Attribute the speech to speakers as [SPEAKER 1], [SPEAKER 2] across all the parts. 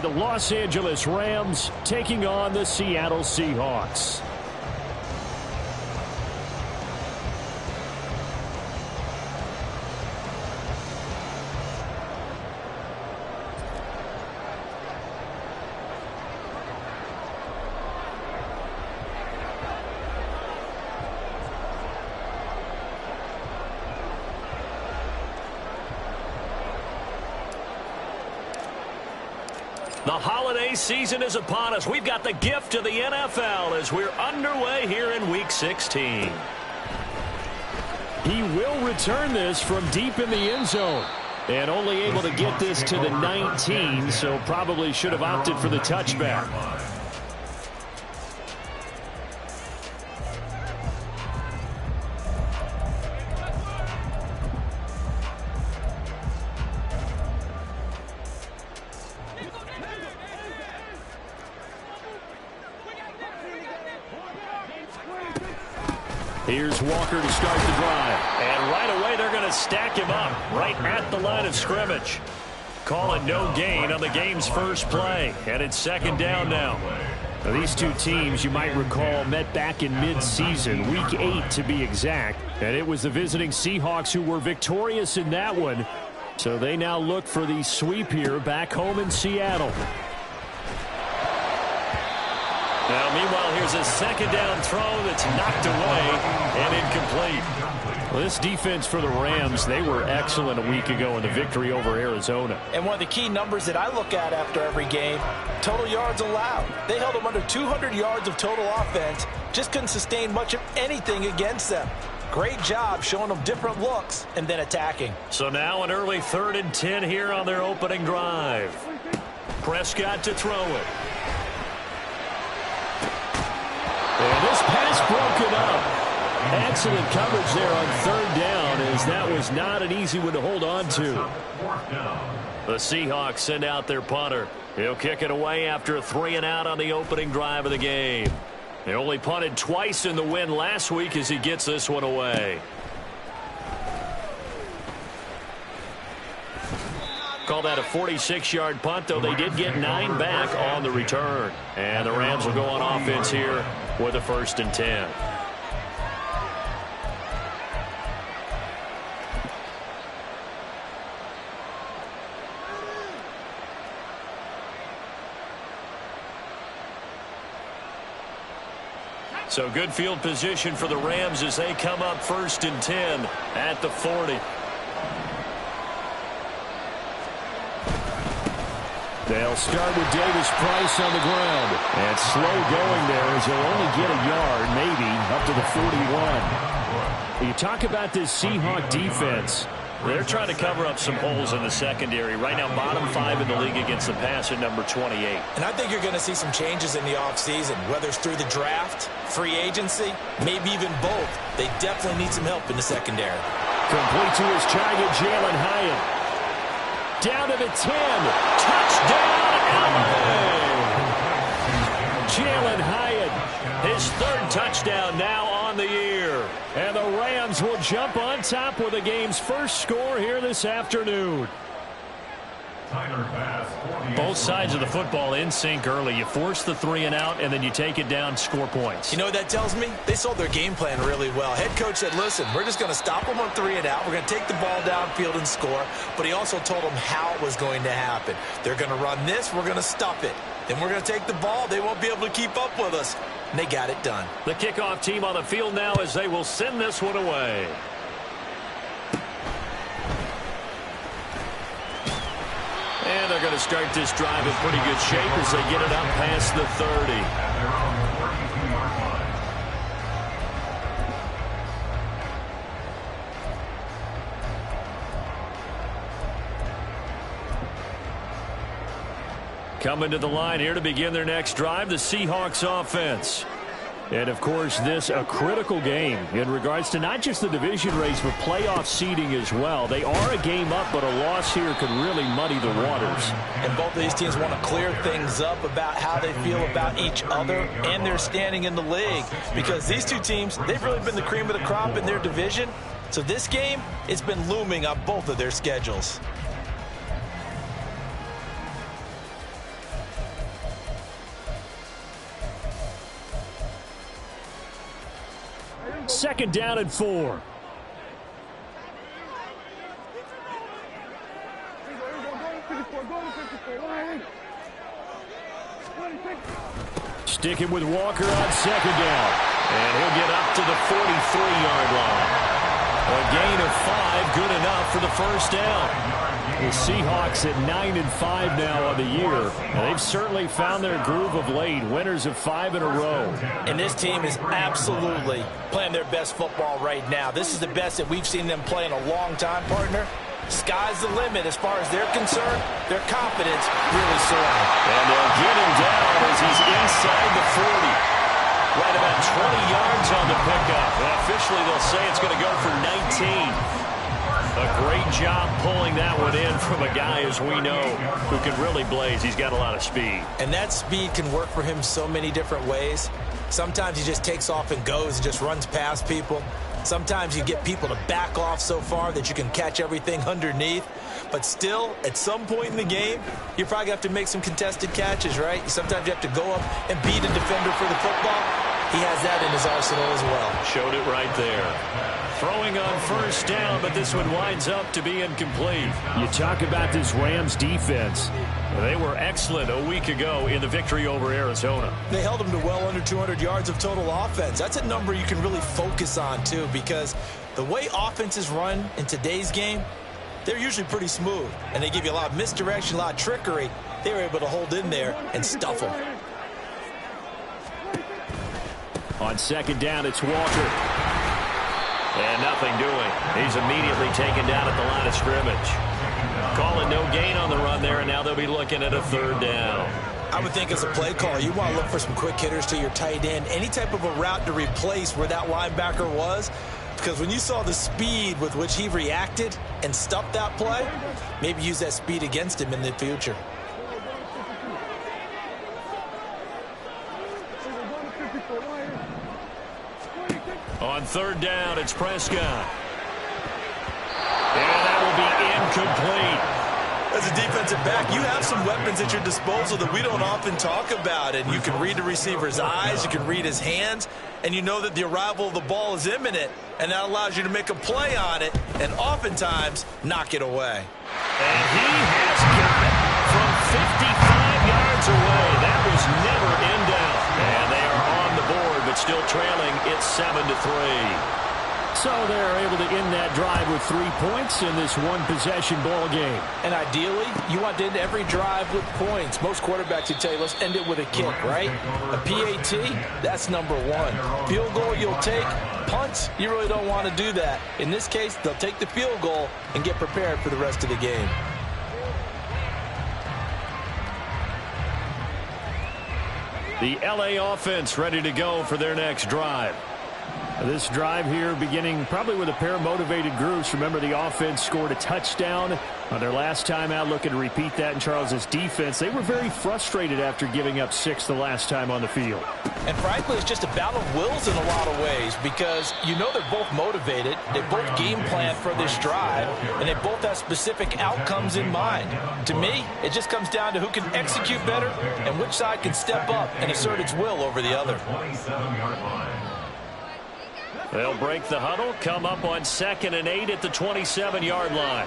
[SPEAKER 1] the Los Angeles Rams taking on the Seattle Seahawks.
[SPEAKER 2] The holiday season is upon us. We've got the gift of the NFL as we're underway here in Week 16.
[SPEAKER 1] He will return this from deep in the end zone. And only able to get this to the 19, so probably should have opted for the touchback. Here's Walker to start the drive.
[SPEAKER 2] And right away, they're going to stack him up right at the line of scrimmage. Call it no gain on the game's first play. And it's second down now.
[SPEAKER 1] Now, these two teams, you might recall, met back in mid-season, Week 8 to be exact. And it was the visiting Seahawks who were victorious in that one. So they now look for the sweep here back home in Seattle.
[SPEAKER 2] Now, meanwhile, here's a second down throw that's knocked away and incomplete.
[SPEAKER 1] Well, this defense for the Rams, they were excellent a week ago in the victory over Arizona.
[SPEAKER 3] And one of the key numbers that I look at after every game, total yards allowed. They held them under 200 yards of total offense, just couldn't sustain much of anything against them. Great job showing them different looks and then attacking.
[SPEAKER 2] So now an early 3rd and 10 here on their opening drive. Prescott to throw it.
[SPEAKER 1] And this pass broken up. Excellent coverage there on 3rd down, as that was not an easy one to hold on to.
[SPEAKER 2] The Seahawks send out their punter. He'll kick it away after a 3-and-out on the opening drive of the game. They only punted twice in the win last week as he gets this one away. Call that a 46-yard punt, though they did get 9 back on the return. And the Rams will go on offense here with a 1st and 10. So good field position for the Rams as they come up 1st and 10 at the 40.
[SPEAKER 1] They'll start with Davis Price on the ground. And slow going there as he'll only get a yard, maybe, up to the 41. You talk about this Seahawk defense.
[SPEAKER 2] They're trying to cover up some holes in the secondary. Right now, bottom 5 in the league against the pass at number 28.
[SPEAKER 3] And I think you're going to see some changes in the offseason, whether it's through the draft, free agency, maybe even both. They definitely need some help in the secondary.
[SPEAKER 1] Complete to his target, Jalen Hyatt. Down to the 10. Touchdown, LA! Jalen Hyatt,
[SPEAKER 2] his 3rd touchdown now on the year.
[SPEAKER 1] And the Rams will jump on top with the game's first score here this afternoon.
[SPEAKER 2] Both sides of the football in sync early. You force the 3-and-out, and then you take it down, score points.
[SPEAKER 3] You know what that tells me? They sold their game plan really well. Head coach said, listen, we're just going to stop them on 3-and-out. We're going to take the ball downfield and score. But he also told them how it was going to happen. They're going to run this. We're going to stop it. Then we're going to take the ball. They won't be able to keep up with us. And they got it done.
[SPEAKER 2] The kickoff team on the field now as they will send this one away. And they're going to start this drive in pretty good shape as they get it up past the 30. Coming to the line here to begin their next drive, the Seahawks offense.
[SPEAKER 1] And, of course, this a critical game in regards to not just the division race, but playoff seeding as well. They are a game up, but a loss here could really muddy the waters.
[SPEAKER 3] And both of these teams want to clear things up about how they feel about each other and their standing in the league. Because these two teams, they've really been the cream of the crop in their division. So this game, it's been looming on both of their schedules.
[SPEAKER 1] 2nd down and 4. Sticking with Walker on 2nd down.
[SPEAKER 2] And he'll get up to the 43-yard line. A gain of 5, good enough for the 1st down.
[SPEAKER 1] The Seahawks at 9-5 now on the year. And they've certainly found their groove of late. Winners of 5 in a row.
[SPEAKER 3] And this team is absolutely playing their best football right now. This is the best that we've seen them play in a long time, partner. Sky's the limit as far as they're concerned. Their confidence really soaring.
[SPEAKER 2] And they'll get him down as he's inside the 40. Right about 20 yards on the pickup. And officially they'll say it's going to go for 19. A great job pulling that one in from a guy, as we know, who can really blaze. He's got a lot of speed.
[SPEAKER 3] And that speed can work for him so many different ways. Sometimes he just takes off and goes and just runs past people. Sometimes you get people to back off so far that you can catch everything underneath. But still, at some point in the game, you probably have to make some contested catches, right? Sometimes you have to go up and beat a defender for the football. He has that in his arsenal as well.
[SPEAKER 2] Showed it right there. Throwing on 1st down, but this one winds up to be incomplete.
[SPEAKER 1] You talk about this Rams defense.
[SPEAKER 2] They were excellent a week ago in the victory over Arizona.
[SPEAKER 3] They held them to well under 200 yards of total offense. That's a number you can really focus on, too, because the way offenses run in today's game, they're usually pretty smooth, and they give you a lot of misdirection, a lot of trickery. They were able to hold in there and stuff them.
[SPEAKER 1] On 2nd down, it's Walker.
[SPEAKER 2] And nothing doing. He's immediately taken down at the line of scrimmage. Calling no gain on the run there, and now they'll be looking at a 3rd down.
[SPEAKER 3] I would think as a play caller, you want to look for some quick hitters to your tight end. Any type of a route to replace where that linebacker was. Because when you saw the speed with which he reacted and stuffed that play, maybe use that speed against him in the future.
[SPEAKER 2] On 3rd down, it's Prescott. And that will be incomplete.
[SPEAKER 3] As a defensive back, you have some weapons at your disposal that we don't often talk about. And you can read the receiver's eyes, you can read his hands, and you know that the arrival of the ball is imminent. And that allows you to make a play on it and oftentimes knock it away.
[SPEAKER 2] And he has got it from 55 yards away. That was never in doubt. And they are on the board, but still trailing. It's 7-3.
[SPEAKER 1] So they're able to end that drive with 3 points in this one-possession ball game.
[SPEAKER 3] And ideally, you want to end every drive with points. Most quarterbacks would tell you, let's end it with a kick, right? A PAT, that's number 1. Field goal, you'll take. Punts, you really don't want to do that. In this case, they'll take the field goal and get prepared for the rest of the game.
[SPEAKER 2] The LA offense ready to go for their next drive.
[SPEAKER 1] This drive here beginning probably with a pair of motivated groups. Remember, the offense scored a touchdown on their last time out, looking to repeat that in Charles's defense. They were very frustrated after giving up 6 the last time on the field.
[SPEAKER 3] And frankly, it's just a battle of wills in a lot of ways because you know they're both motivated. They both game plan for this drive, and they both have specific outcomes in mind. To me, it just comes down to who can execute better and which side can step up and assert its will over the other.
[SPEAKER 2] They'll break the huddle, come up on 2nd and 8 at the 27-yard line.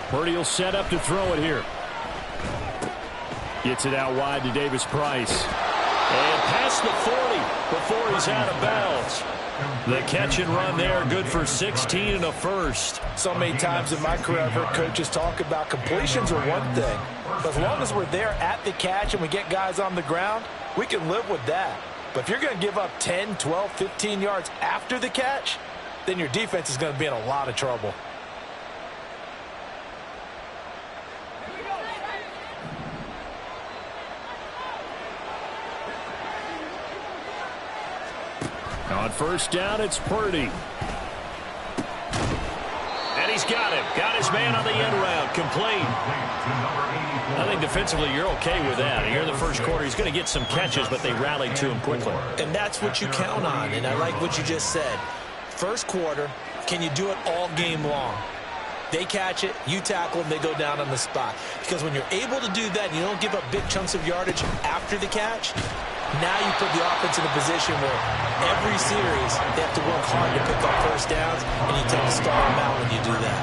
[SPEAKER 1] Purdy will set up to throw it here. Gets it out wide to Davis Price.
[SPEAKER 2] And past the 40 before he's out of bounds. The catch and run there, good for 16 and a first.
[SPEAKER 3] So many times in my career, I've heard coaches talk about completions are one thing. But as long as we're there at the catch and we get guys on the ground, we can live with that. But if you're going to give up 10, 12, 15 yards after the catch, then your defense is going to be in a lot of trouble.
[SPEAKER 1] On 1st down, it's Purdy.
[SPEAKER 2] And he's got him. Got his man on the end route. Complete. I think defensively you're okay with that. Here in the first quarter, he's going to get some catches, but they rallied to him quickly.
[SPEAKER 3] And that's what you count on, and I like what you just said. First quarter, can you do it all game long? They catch it, you tackle them, they go down on the spot. Because when you're able to do that and you don't give up big chunks of yardage after the catch, Now you put the offense in a position where every series they have to work hard to pick up first downs, and you tend to stall them out when you do that.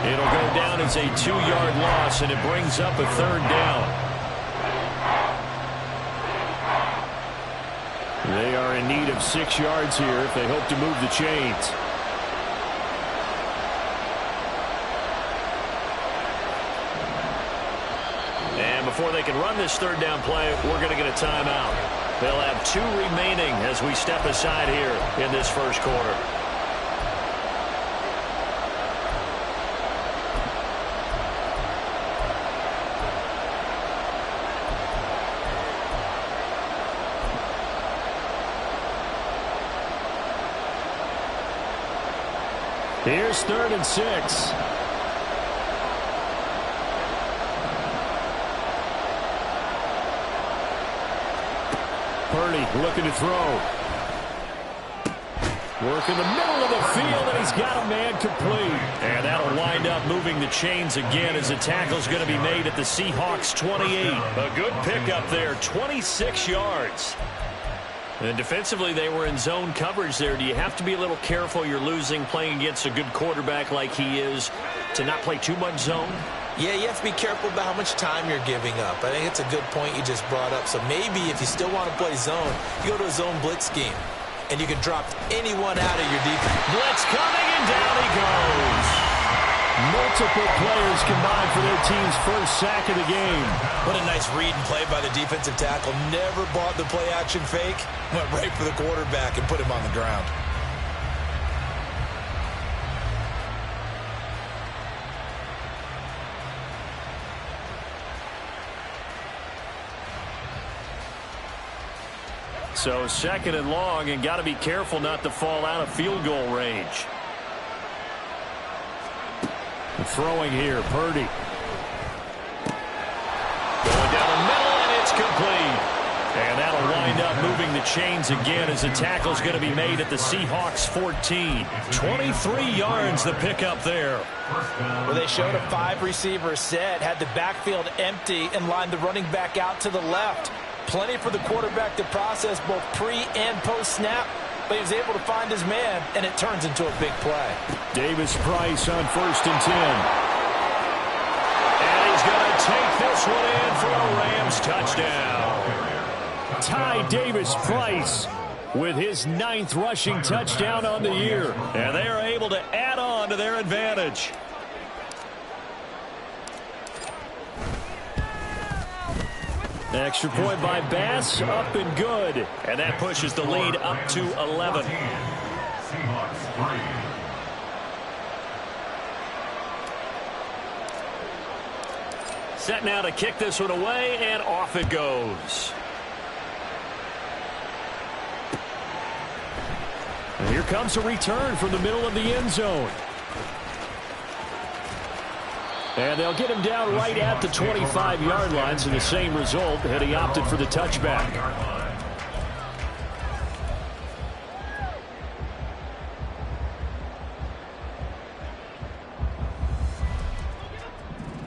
[SPEAKER 2] It'll go down as a 2-yard loss, and it brings up a 3rd down.
[SPEAKER 1] They are in need of 6 yards here if they hope to move the chains.
[SPEAKER 2] And before they can run this 3rd down play, we're going to get a timeout. They'll have 2 remaining as we step aside here in this first quarter.
[SPEAKER 1] Here's 3rd and 6. Purdy looking to throw. Work in the middle of the field, and he's got a man complete.
[SPEAKER 2] And that'll wind up moving the chains again as the tackle's going to be made at the Seahawks 28. A good pickup there, 26 yards. And defensively, they were in zone coverage there. Do you have to be a little careful? You're losing, playing against a good quarterback like he is, to not play too much zone?
[SPEAKER 3] Yeah, you have to be careful about how much time you're giving up. I think it's a good point you just brought up. So maybe if you still want to play zone, you go to a zone blitz scheme, and you can drop anyone out of your defense.
[SPEAKER 2] Blitz coming, and down he goes.
[SPEAKER 1] Multiple players combined for their team's first sack of the game.
[SPEAKER 3] What a nice read and play by the defensive tackle. Never bought the play-action fake. Went right for the quarterback and put him on the ground.
[SPEAKER 2] So 2nd and long, and got to be careful not to fall out of field goal range.
[SPEAKER 1] Throwing here, Purdy.
[SPEAKER 2] Going down the middle, and it's complete. And that'll wind up moving the chains again as the tackle's going to be made at the Seahawks 14. 23 yards the pickup there.
[SPEAKER 4] Well, they showed a 5-receiver set, had the backfield empty, and lined the running back out to the left. Plenty for the quarterback to process both pre- and post-snap, but he was able to find his man, and it turns into a big play.
[SPEAKER 1] Davis-Price on 1st and 10.
[SPEAKER 2] And he's going to take this one in for a Rams touchdown.
[SPEAKER 1] Ty Davis-Price with his 9th rushing touchdown on the year.
[SPEAKER 2] And they are able to add on to their advantage.
[SPEAKER 1] Extra point by Bass, up and good.
[SPEAKER 2] And that pushes the lead up to 11. Set now to kick this one away, and off it goes.
[SPEAKER 1] And here comes a return from the middle of the end zone. And they'll get him down right at the 25-yard line, so the same result, had he opted for the touchback.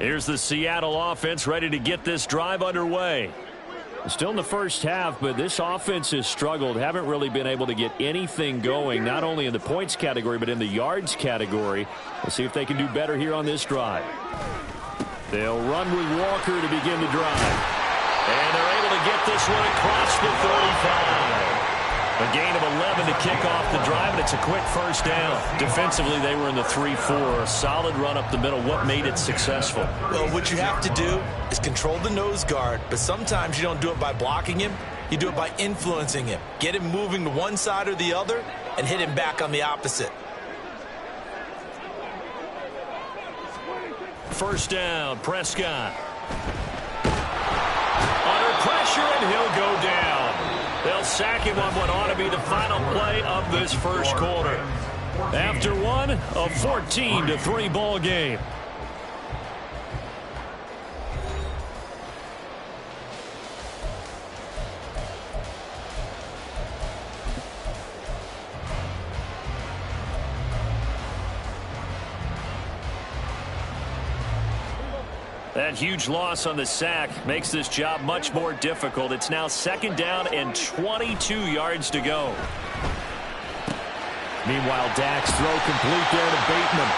[SPEAKER 2] Here's the Seattle offense ready to get this drive underway.
[SPEAKER 1] Still in the first half, but this offense has struggled. Haven't really been able to get anything going, not only in the points category, but in the yards category. We'll see if they can do better here on this drive. They'll run with Walker to begin the drive.
[SPEAKER 2] And they're able to get this one across the 35. A gain of 11 to kick off the drive, and it's a quick first down. Defensively, they were in the 3-4. A solid run up the middle. What made it successful?
[SPEAKER 3] Well, what you have to do is control the nose guard, but sometimes you don't do it by blocking him. You do it by influencing him. Get him moving to one side or the other and hit him back on the opposite.
[SPEAKER 2] First down, Prescott. Under pressure, and he'll go down. They'll sack him on what ought to be the final play of this first quarter. After one, a 14-3 ball game. That huge loss on the sack makes this job much more difficult. It's now 2nd down and 22 yards to go.
[SPEAKER 1] Meanwhile, Dak's throw complete there to Bateman.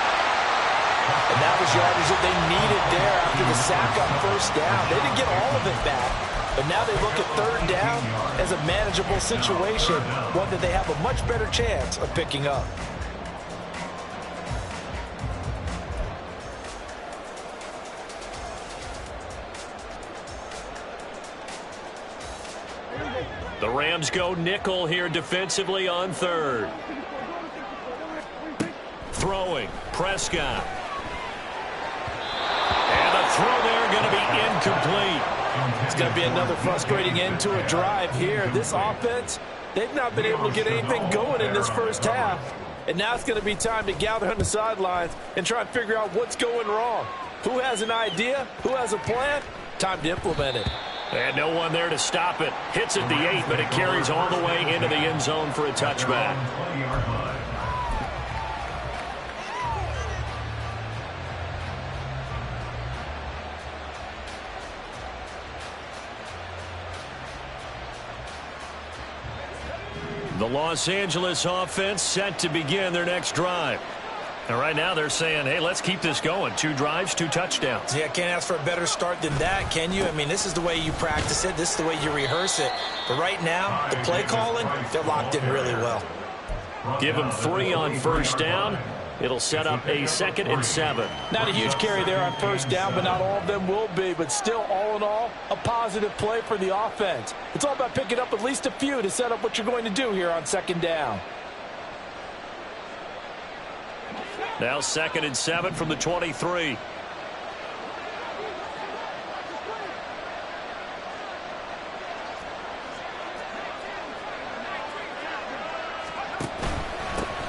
[SPEAKER 4] And that was yardage that they needed there after the sack on 1st down. They didn't get all of it back, but now they look at 3rd down as a manageable situation, one that they have a much better chance of picking up.
[SPEAKER 2] The Rams go nickel here defensively on 3rd. Throwing, Prescott. And the throw there going to be incomplete.
[SPEAKER 4] It's going to be another frustrating end to a drive here. This offense, they've not been able to get anything going in this 1st half. And now it's going to be time to gather on the sidelines and try and figure out what's going wrong. Who has an idea? Who has a plan? Time to implement it.
[SPEAKER 2] And no one there to stop it. Hits at the 8, but it carries all the way into the end zone for a touchback. The Los Angeles offense set to begin their next drive. And right now they're saying, hey, let's keep this going. 2 drives, 2 touchdowns.
[SPEAKER 4] Yeah, can't ask for a better start than that, can you? I mean, this is the way you practice it. This is the way you rehearse it. But right now, the play calling, they're locked in really well.
[SPEAKER 2] Give them 3 on 1st down. It'll set up a 2nd and 7.
[SPEAKER 4] Not a huge carry there on 1st down, but not all of them will be. But still, all in all, a positive play for the offense. It's all about picking up at least a few to set up what you're going to do here on 2nd down.
[SPEAKER 2] Now 2nd and 7 from the 23.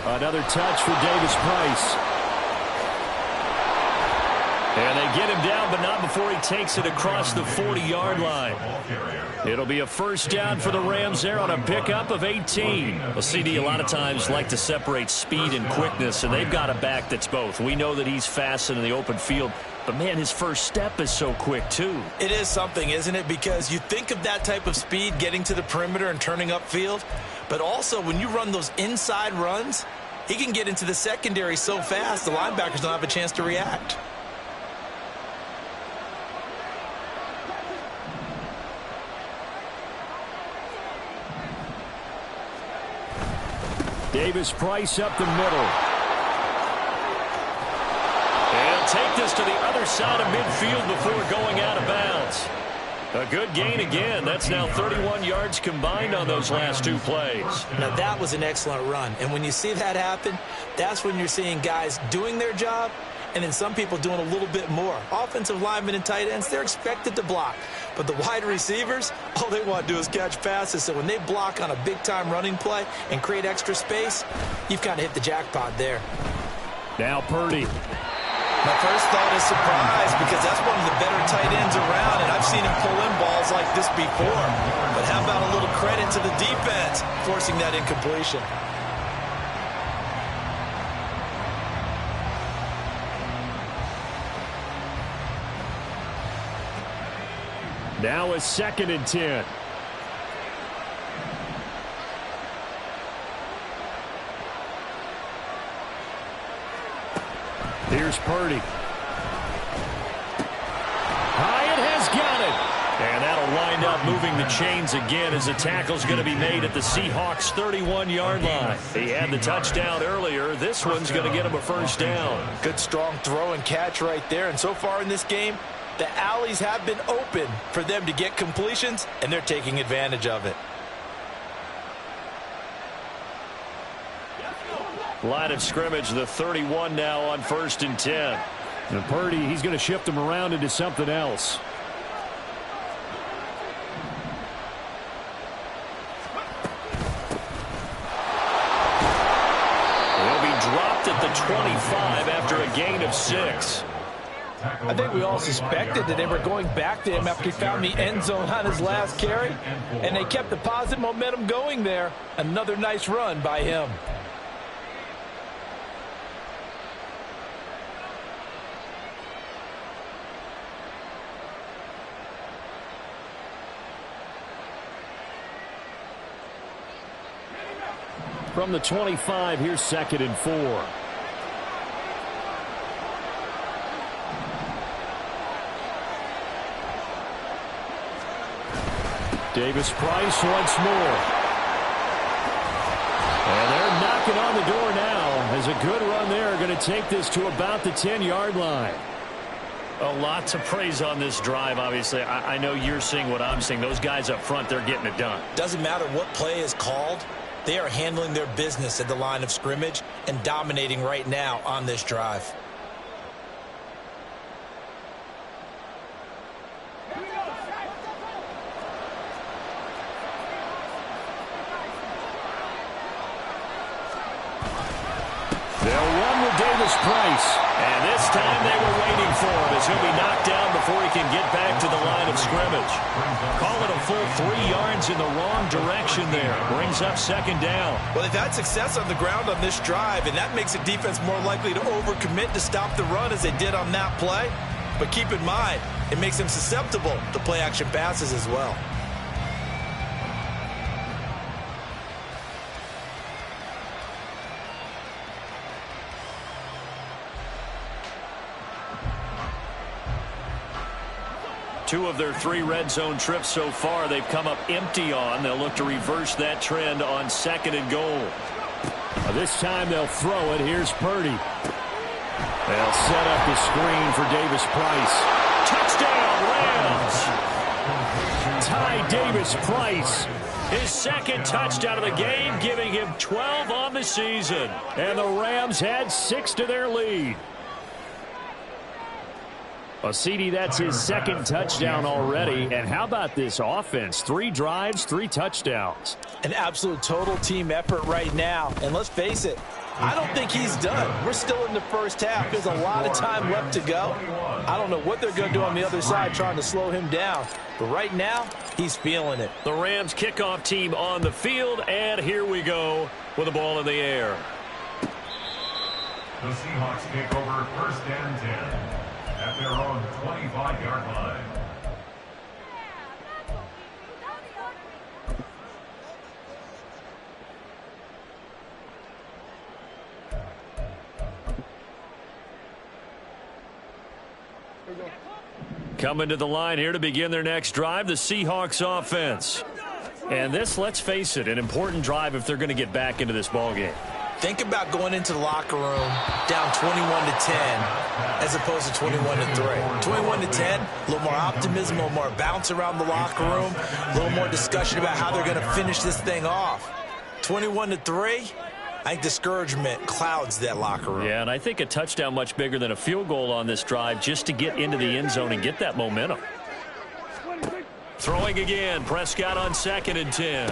[SPEAKER 1] Another touch for Davis Price.
[SPEAKER 2] And they get him down, but not before he takes it across the 40-yard line. It'll be a 1st down for the Rams there on a pickup of 18. Well, CD, a lot of times like to separate speed and quickness, and they've got a back that's both. We know that he's fast in the open field, but, man, his first step is so quick, too.
[SPEAKER 3] It is something, isn't it? Because you think of that type of speed getting to the perimeter and turning upfield, but also when you run those inside runs, he can get into the secondary so fast the linebackers don't have a chance to react.
[SPEAKER 1] Davis Price up the middle.
[SPEAKER 2] And take this to the other side of midfield before going out of bounds. A good gain again. That's now 31 yards combined on those last 2 plays.
[SPEAKER 3] Now, that was an excellent run. And when you see that happen, that's when you're seeing guys doing their job and then some people doing a little bit more. Offensive linemen and tight ends, they're expected to block. But the wide receivers, all they want to do is catch passes. So when they block on a big-time running play and create extra space, you've kind of hit the jackpot there.
[SPEAKER 1] Now Purdy.
[SPEAKER 3] My first thought is surprise because that's one of the better tight ends around, and I've seen him pull in balls like this before. But how about a little credit to the defense forcing that incompletion?
[SPEAKER 1] Now a 2nd and 10. Here's Purdy. Hyatt has got it.
[SPEAKER 2] And that'll wind up moving the chains again as the tackle's going to be made at the Seahawks 31-yard line. He had the touchdown earlier. This one's going to get him a 1st down.
[SPEAKER 4] Good strong throw and catch right there. And so far in this game, the alleys have been open for them to get completions, and they're taking advantage of it.
[SPEAKER 2] Line of scrimmage, the 31 now on 1st and 10.
[SPEAKER 1] And Purdy, he's going to shift them around into something else.
[SPEAKER 2] He'll be dropped at the 25 after a gain of 6.
[SPEAKER 4] I think we all suspected that they were going back to him after he found the end zone on his last carry, and they kept the positive momentum going there. Another nice run by him.
[SPEAKER 1] From the 25, here's 2nd and 4. Davis-Price once more. And they're knocking on the door now as a good run there. Going to take this to about the 10-yard line.
[SPEAKER 2] A lot to praise on this drive, obviously. I know you're seeing what I'm seeing. Those guys up front, they're getting it done.
[SPEAKER 3] Doesn't matter what play is called. They are handling their business at the line of scrimmage and dominating right now on this drive.
[SPEAKER 1] They'll run with Davis-Price.
[SPEAKER 2] And this time they were waiting for him as he'll be knocked down before he can get back to the line of scrimmage. Call it a full 3 yards in the wrong direction there. Brings up 2nd down.
[SPEAKER 3] Well, they've had success on the ground on this drive, and that makes the defense more likely to overcommit to stop the run as they did on that play. But keep in mind, it makes them susceptible to play-action passes as well.
[SPEAKER 2] Two of their 3 red zone trips so far they've come up empty on. They'll look to reverse that trend on 2nd and goal.
[SPEAKER 1] This time they'll throw it. Here's Purdy. They'll set up the screen for Davis-Price.
[SPEAKER 2] Touchdown, Rams!
[SPEAKER 1] Ty Davis-Price.
[SPEAKER 2] His 2nd touchdown of the game, giving him 12 on the season.
[SPEAKER 1] And the Rams had 6 to their lead. Well, CD, that's his 2nd touchdown already. And how about this offense? 3 drives, 3 touchdowns.
[SPEAKER 4] An absolute total team effort right now. And let's face it, I don't think he's done. We're still in the first half. There's a lot of time left to go. I don't know what they're going to do on the other side trying to slow him down. But right now, he's feeling it.
[SPEAKER 2] The Rams kickoff team on the field, and here we go with the ball in the air.
[SPEAKER 5] The Seahawks kick over 1st and 10. At their own 25-yard line.
[SPEAKER 2] Coming to the line here to begin their next drive, the Seahawks offense. And this, let's face it, an important drive if they're going to get back into this ballgame.
[SPEAKER 3] Think about going into the locker room down 21-10 as opposed to 21-3. 21-10, a little more optimism, a little more bounce around the locker room, a little more discussion about how they're going to finish this thing off. 21-3, I think discouragement clouds that locker room.
[SPEAKER 2] Yeah, and I think a touchdown much bigger than a field goal on this drive just to get into the end zone and get that momentum. Throwing again, Prescott on 2nd and 10.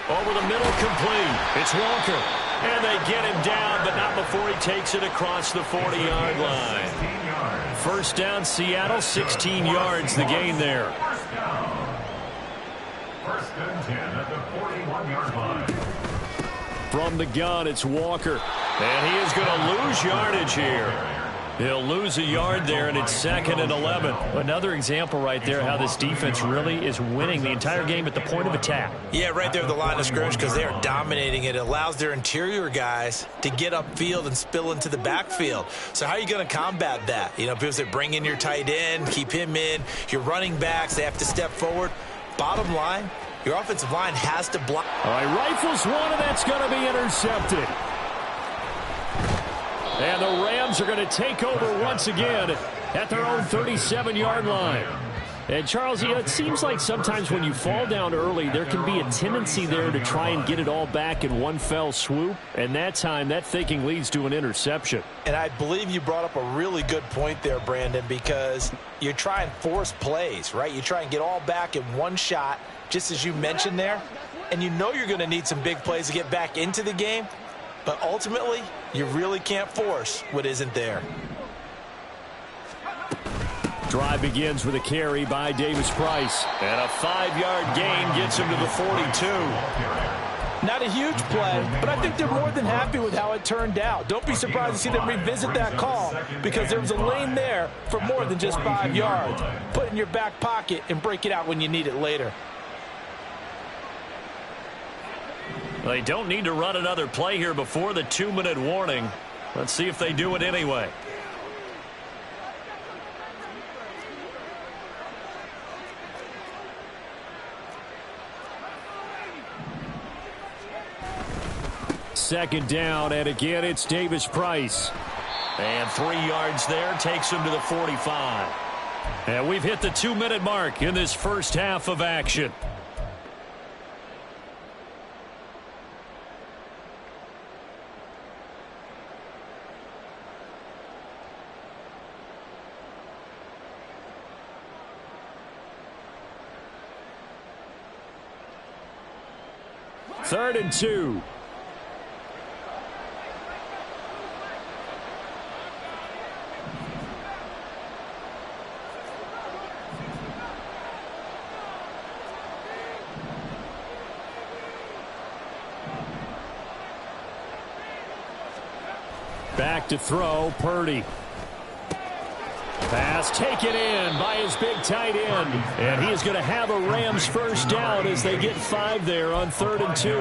[SPEAKER 2] Over the middle, complete. It's Walker. And they get him down, but not before he takes it across the 40-yard line. 1st down, Seattle, 16 yards, the gain there.
[SPEAKER 5] 1st and 10 at the 41-yard line.
[SPEAKER 1] From the gun, it's Walker.
[SPEAKER 2] And he is going to lose yardage here. He'll lose a yard there, and it's 2nd and 11. Another example right there how this defense really is winning the entire game at the point of attack.
[SPEAKER 3] Yeah, right there at the line of scrimmage because they are dominating it. It allows their interior guys to get upfield and spill into the backfield. So how are you going to combat that? You know, people say bring in your tight end, keep him in. Your running backs, they have to step forward. Bottom line, your offensive line has to block.
[SPEAKER 1] All right, rifles one, and that's going to be intercepted. And the Rams are going to take over once again at their own 37-yard line. And, Charles, it seems like sometimes when you fall down early, there can be a tendency there to try and get it all back in one fell swoop. And that time, that thinking leads to an interception.
[SPEAKER 4] And I believe you brought up a really good point there, Brandon, because you try and force plays, right? You try and get all back in one shot, just as you mentioned there. And you know you're going to need some big plays to get back into the game. But ultimately, you really can't force what isn't there.
[SPEAKER 1] Drive begins with a carry by Davis-Price.
[SPEAKER 2] And a 5-yard gain gets him to the 42.
[SPEAKER 4] Not a huge play, but I think they're more than happy with how it turned out. Don't be surprised to see them revisit that call because there was a lane there for more than just 5 yards. Put it in your back pocket and break it out when you need it later.
[SPEAKER 2] They don't need to run another play here before the 2-minute warning. Let's see if they do it anyway.
[SPEAKER 1] Second down, and again, it's Davis Price.
[SPEAKER 2] And 3 yards there takes him to the 45. And we've hit the 2-minute mark in this first half of action.
[SPEAKER 1] Third and 2. Back to throw, Purdy. Pass taken in by his big tight end. And he is going to have a Rams first down as they get 5 there on 3rd and 2.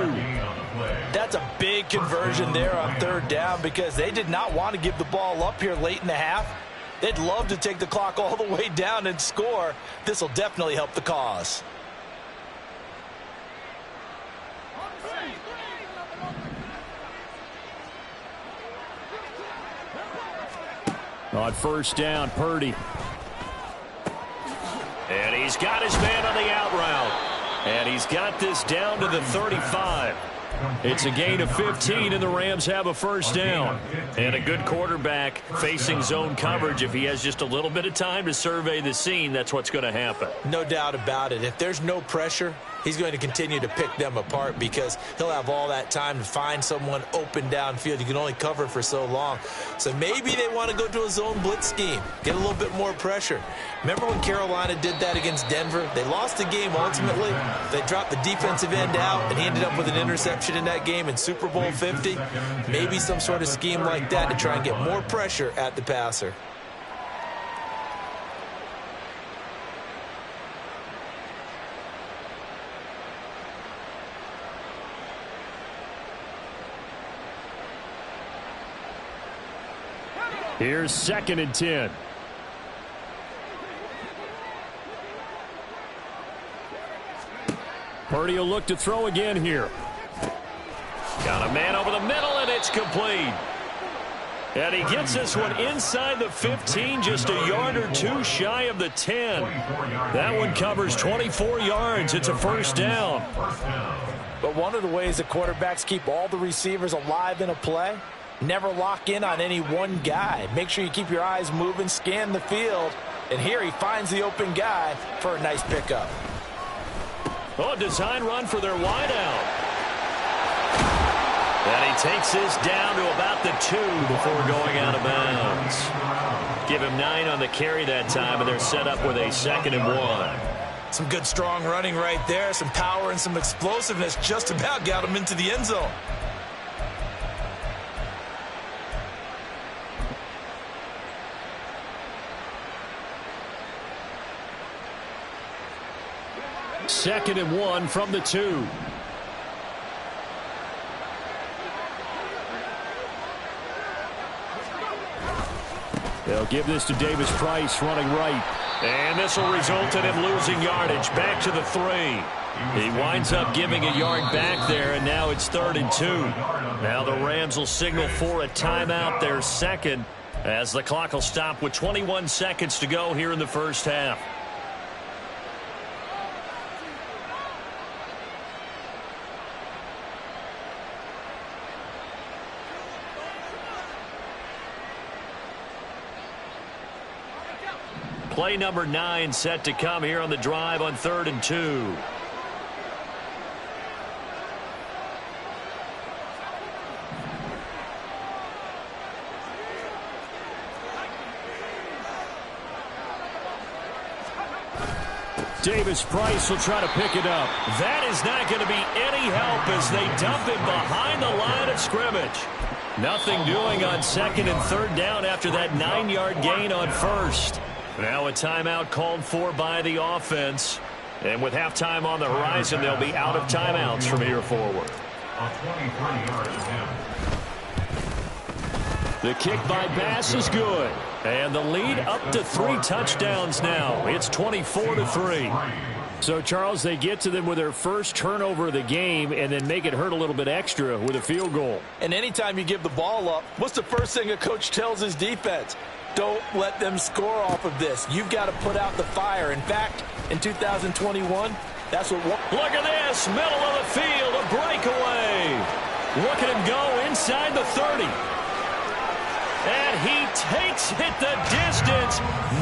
[SPEAKER 4] That's a big conversion there on 3rd down because they did not want to give the ball up here late in the half. They'd love to take the clock all the way down and score. This will definitely help the cause.
[SPEAKER 1] On first down, Purdy.
[SPEAKER 2] And he's got his man on the out route. And he's got this down to the 35. It's a gain of 15, and the Rams have a first down. And a good quarterback facing zone coverage. If he has just a little bit of time to survey the scene, that's what's going to happen.
[SPEAKER 3] No doubt about it. If there's no pressure, he's going to continue to pick them apart because he'll have all that time to find someone open downfield. You can only cover for so long. So maybe they want to go to a zone blitz scheme, get a little bit more pressure. Remember when Carolina did that against Denver? They lost the game ultimately. They dropped the defensive end out, and he ended up with an interception in that game in Super Bowl 50. Maybe some sort of scheme like that to try and get more pressure at the passer.
[SPEAKER 1] Here's 2nd and 10. Purdy will look to throw again here.
[SPEAKER 2] Got a man over the middle, and it's complete. And he gets this one inside the 15, just a yard or two shy of the 10. That one covers 24 yards. It's a first down.
[SPEAKER 4] But one of the ways that quarterbacks keep all the receivers alive in a play, never lock in on any one guy. Make sure you keep your eyes moving, scan the field. And here he finds the open guy for a nice pickup.
[SPEAKER 2] Oh, design run for their wideout. And he takes this down to about the 2 before going out of bounds. Give him 9 on the carry that time, and they're set up with a 2nd and 1.
[SPEAKER 3] Some good strong running right there, some power and some explosiveness just about got him into the end zone.
[SPEAKER 1] Second and 1 from the 2. They'll give this to Davis Price running right.
[SPEAKER 2] And this will result in him losing yardage back to the 3. He winds up giving a yard back there, and now it's 3rd and 2. Now the Rams will signal for a timeout, their second, as the clock will stop with 21 seconds to go here in the first half. Play number 9 set to come here on the drive on 3rd and 2.
[SPEAKER 1] Davis Price will try to pick it up.
[SPEAKER 2] That is not going to be any help as they dump it behind the line of scrimmage. Nothing doing on 2nd and 3rd down after that 9-yard gain on 1st. Now a timeout called for by the offense. And with halftime on the horizon, they'll be out of timeouts from here forward.
[SPEAKER 5] A 23-yard attempt.
[SPEAKER 1] The kick by Bass is good.
[SPEAKER 2] And the lead up to 3 touchdowns now. It's 24-3.
[SPEAKER 1] So, Charles, they get to them with their first turnover of the game and then make it hurt a little bit extra with a field goal.
[SPEAKER 4] And anytime you give the ball up, what's the first thing a coach tells his defense? Don't let them score off of this. You've got to put out the fire. In fact, in 2021, that's what...
[SPEAKER 2] Look at this, middle of the field, a breakaway. Look at him go inside the 30. And he takes it the distance.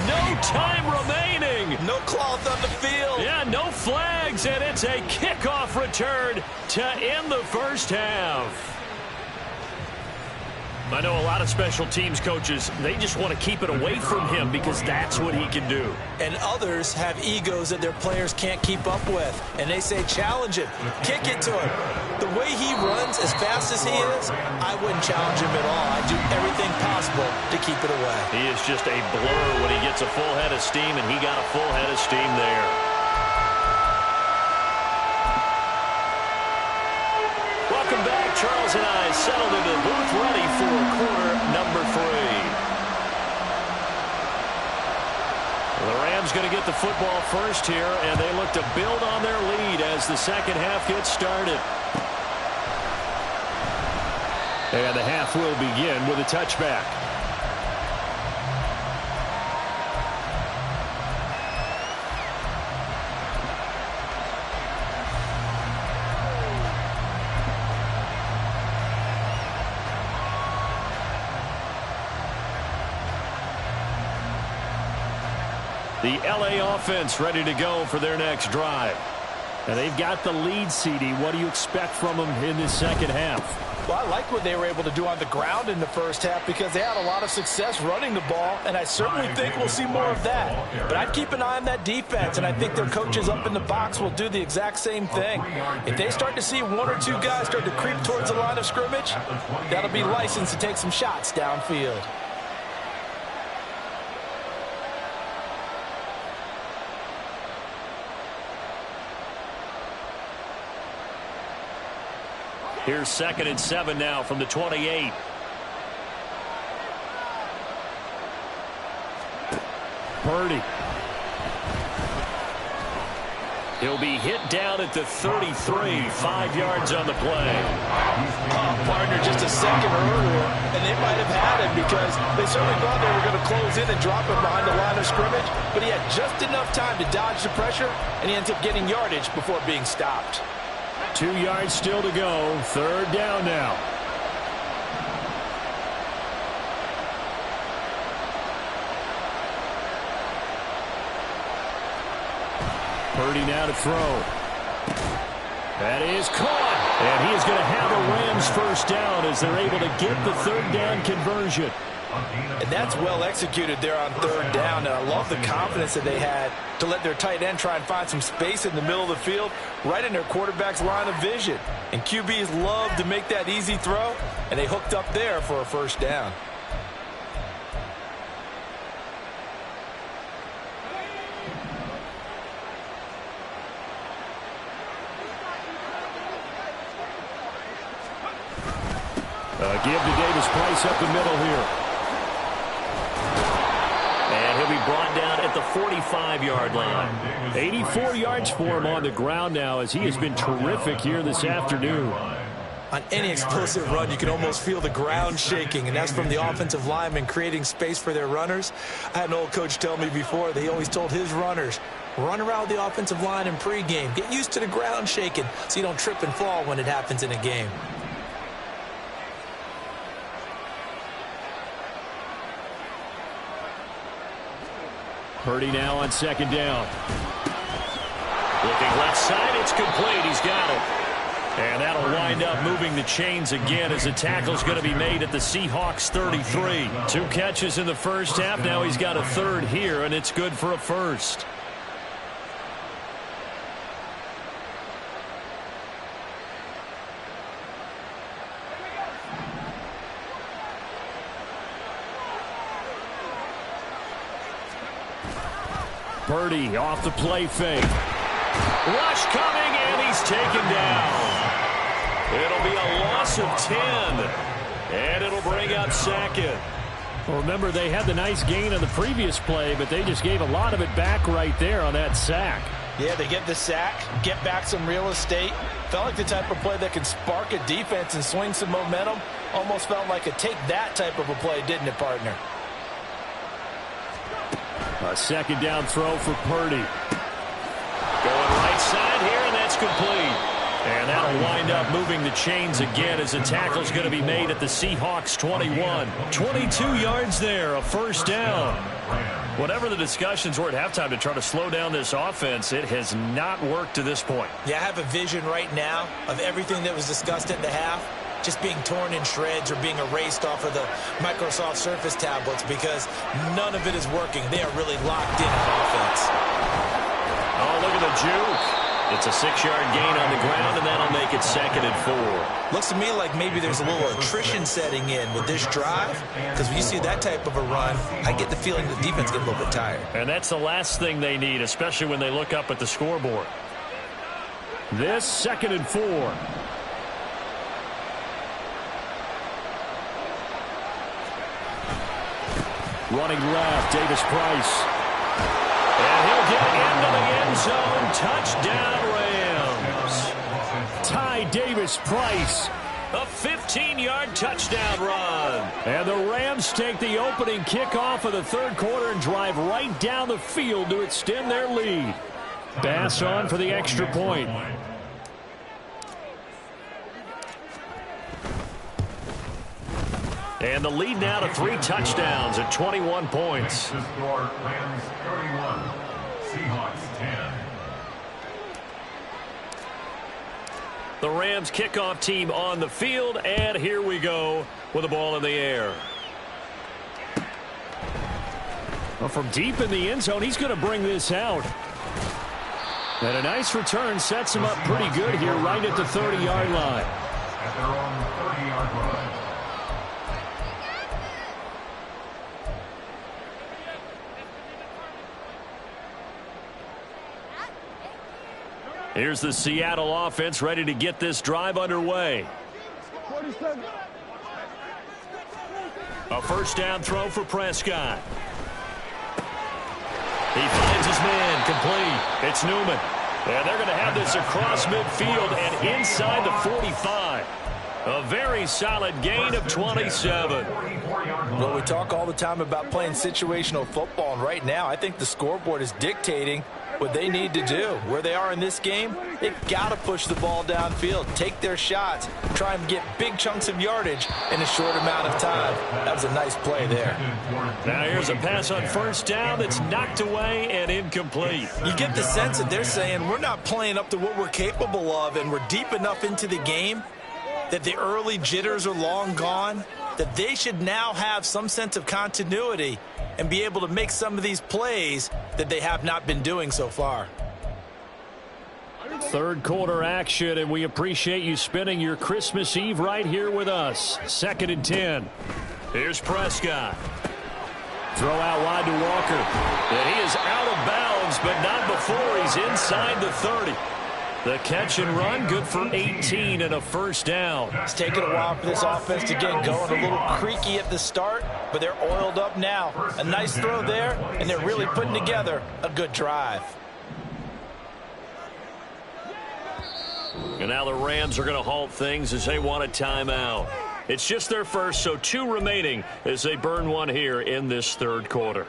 [SPEAKER 2] No time remaining.
[SPEAKER 4] No cloth on the field.
[SPEAKER 2] Yeah, no flags, and it's a kickoff return to end the first half. I know a lot of special teams coaches, they just want to keep it away from him because that's what he can do.
[SPEAKER 4] And others have egos that their players can't keep up with. And they say, challenge him, kick it to him. The way he runs as fast as he is, I wouldn't challenge him at all. I'd do everything possible to keep it away.
[SPEAKER 2] He is just a blur when he gets a full head of steam, and he got a full head of steam there. Welcome back. Charles and I settled into the booth ready for quarter number 3. The Rams going to get the football first here, and they look to build on their lead as the second half gets started.
[SPEAKER 1] And the half will begin with a touchback. The LA offense ready to go for their next drive. And they've got the lead, CD. What do you expect from them in this second half?
[SPEAKER 4] Well, I like what they were able to do on the ground in the first half because they had a lot of success running the ball, and I certainly think we'll see more of that. But I'd keep an eye on that defense, and I think their coaches up in the box will do the exact same thing. If they start to see 1 or 2 guys start to creep towards the line of scrimmage, that'll be licensed to take some shots downfield.
[SPEAKER 2] Here's 2nd and 7 now from the 28.
[SPEAKER 1] Purdy.
[SPEAKER 2] He'll be hit down at the 33, 5 yards on the play.
[SPEAKER 4] Partner just a second earlier, and they might have had him because they certainly thought they were going to close in and drop him behind the line of scrimmage, but he had just enough time to dodge the pressure, and he ends up getting yardage before being stopped.
[SPEAKER 1] 2 yards still to go. 3rd down now. Purdy now to throw. That is caught. And he is going to have a Rams first down as they're able to get the 3rd down conversion.
[SPEAKER 4] And that's well executed there on 3rd down. And I love the confidence that they had to let their tight end try and find some space in the middle of the field, right in their quarterback's line of vision. And QBs love to make that easy throw, and they hooked up there for a first down.
[SPEAKER 1] Give to Davis Price up the middle here.
[SPEAKER 2] And he'll be brought down at the 45-yard line.
[SPEAKER 1] 84 yards for him on the ground now as he has been terrific here this afternoon.
[SPEAKER 3] On any explosive run, you can almost feel the ground shaking, and that's from the offensive linemen creating space for their runners. I had an old coach tell me before that he always told his runners, run around the offensive line in pregame. Get used to the ground shaking so you don't trip and fall when it happens in a game.
[SPEAKER 1] Purdy now on 2nd down.
[SPEAKER 2] Looking left side, it's complete. He's got it. And that'll wind up moving the chains again as the tackle's going to be made at the Seahawks 33. 2 catches in the first half. Now he's got a 3rd here, and it's good for a first.
[SPEAKER 1] Purdy off the play fake.
[SPEAKER 2] Rush coming, and he's taken down. It'll be a loss of 10. And it'll bring up second.
[SPEAKER 1] Well, remember, they had the nice gain on the previous play, but they just gave a lot of it back right there on that sack.
[SPEAKER 4] Yeah, they get the sack, get back some real estate. Felt like the type of play that can spark a defense and swing some momentum. Almost felt like a take-that type of a play, didn't it, partner?
[SPEAKER 1] A second down throw for Purdy.
[SPEAKER 2] Going right side here, and that's complete. And that'll wind up moving the chains again as the tackle's going to be made at the Seahawks 21. 22 yards there, a first down. Whatever the discussions were at halftime to try to slow down this offense, it has not worked to this point.
[SPEAKER 4] Yeah, I have a vision right now of everything that was discussed at the half just being torn in shreds or being erased off of the Microsoft Surface tablets because none of it is working. They are really locked in on offense.
[SPEAKER 2] Oh, look at the juke. It's a 6-yard gain on the ground, and that'll make it 2nd and 4.
[SPEAKER 4] Looks to me like maybe there's a little attrition setting in with this drive, because when you see that type of a run, I get the feeling the defense gets a little bit tired.
[SPEAKER 2] And that's the last thing they need, especially when they look up at the scoreboard.
[SPEAKER 1] This 2nd and 4. Running left, Davis Price.
[SPEAKER 2] And he'll get into the end zone. Touchdown, Rams.
[SPEAKER 1] Ty Davis Price.
[SPEAKER 2] A 15-yard touchdown run.
[SPEAKER 1] And the Rams take the opening kickoff of the third quarter and drive right down the field to extend their lead. Bass on for the extra point.
[SPEAKER 2] And the lead now to 3 touchdowns at 21 points.
[SPEAKER 5] The score, Rams 31, Seahawks 10.
[SPEAKER 2] The Rams kickoff team on the field, and here we go with the ball in the air.
[SPEAKER 1] Well, from deep in the end zone, he's going to bring this out. And a nice return sets him up pretty good here right at the 30-yard line.
[SPEAKER 5] At their own 30-yard line.
[SPEAKER 2] Here's the Seattle offense ready to get this drive underway. A first down throw for Prescott. He finds his man, complete. It's Newman. And they're going to have this across midfield and inside the 45. A very solid gain of 27.
[SPEAKER 4] Well, we talk all the time about playing situational football, and right now I think the scoreboard is dictating what they need to do. Where they are in this game, they've got to push the ball downfield, take their shots, try and get big chunks of yardage in a short amount of time. That was a nice play there.
[SPEAKER 2] Now here's a pass on first down that's knocked away and incomplete.
[SPEAKER 4] You get the sense that they're saying we're not playing up to what we're capable of, and we're deep enough into the game that the early jitters are long gone, that they should now have some sense of continuity and be able to make some of these plays that they have not been doing so far.
[SPEAKER 1] Third quarter action, and we appreciate you spending your Christmas Eve right here with us. 2nd and 10.
[SPEAKER 2] Here's Prescott.
[SPEAKER 1] Throw out wide to Walker.
[SPEAKER 2] And he is out of bounds, but not before he's inside the 30. The catch and run, good for 18 and a first down.
[SPEAKER 4] It's taken a while for this offense to get going. A little creaky at the start, but they're oiled up now. A nice throw there, and they're really putting together a good drive.
[SPEAKER 2] And now the Rams are going to halt things as they want a timeout. It's just their first, so 2 remaining as they burn one here in this third quarter.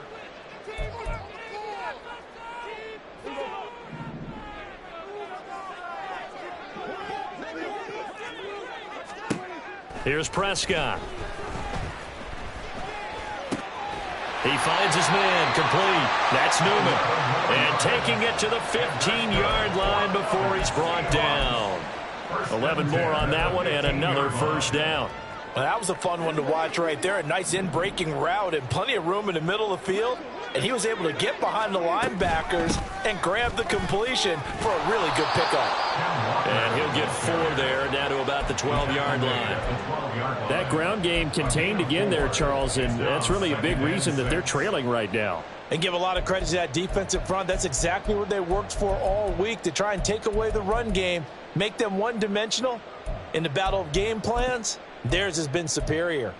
[SPEAKER 2] Here's Prescott. He finds his man, complete. That's Newman. And taking it to the 15-yard line before he's brought down. 11 more on that one and another first down.
[SPEAKER 4] Well, that was a fun one to watch right there. A nice in-breaking route and plenty of room in the middle of the field. And he was able to get behind the linebackers and grab the completion for a really good pickup.
[SPEAKER 2] And he'll get 4 there, down to about the 12-yard line.
[SPEAKER 1] That ground game contained again there, Charles, and that's really a big reason that they're trailing right now.
[SPEAKER 4] And give a lot of credit to that defensive front. That's exactly what they worked for all week, to try and take away the run game, make them one-dimensional, In the battle of game plans, theirs has been superior.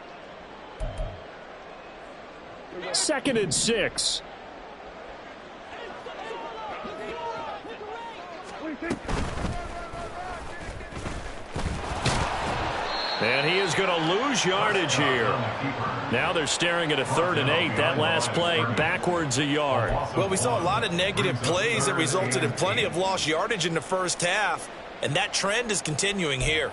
[SPEAKER 1] 2nd and 6.
[SPEAKER 2] And he is going to lose yardage here. Now they're staring at a 3rd and 8. That last play backwards a yard.
[SPEAKER 3] Well, we saw a lot of negative plays that resulted in plenty of lost yardage in the first half, and that trend is continuing here.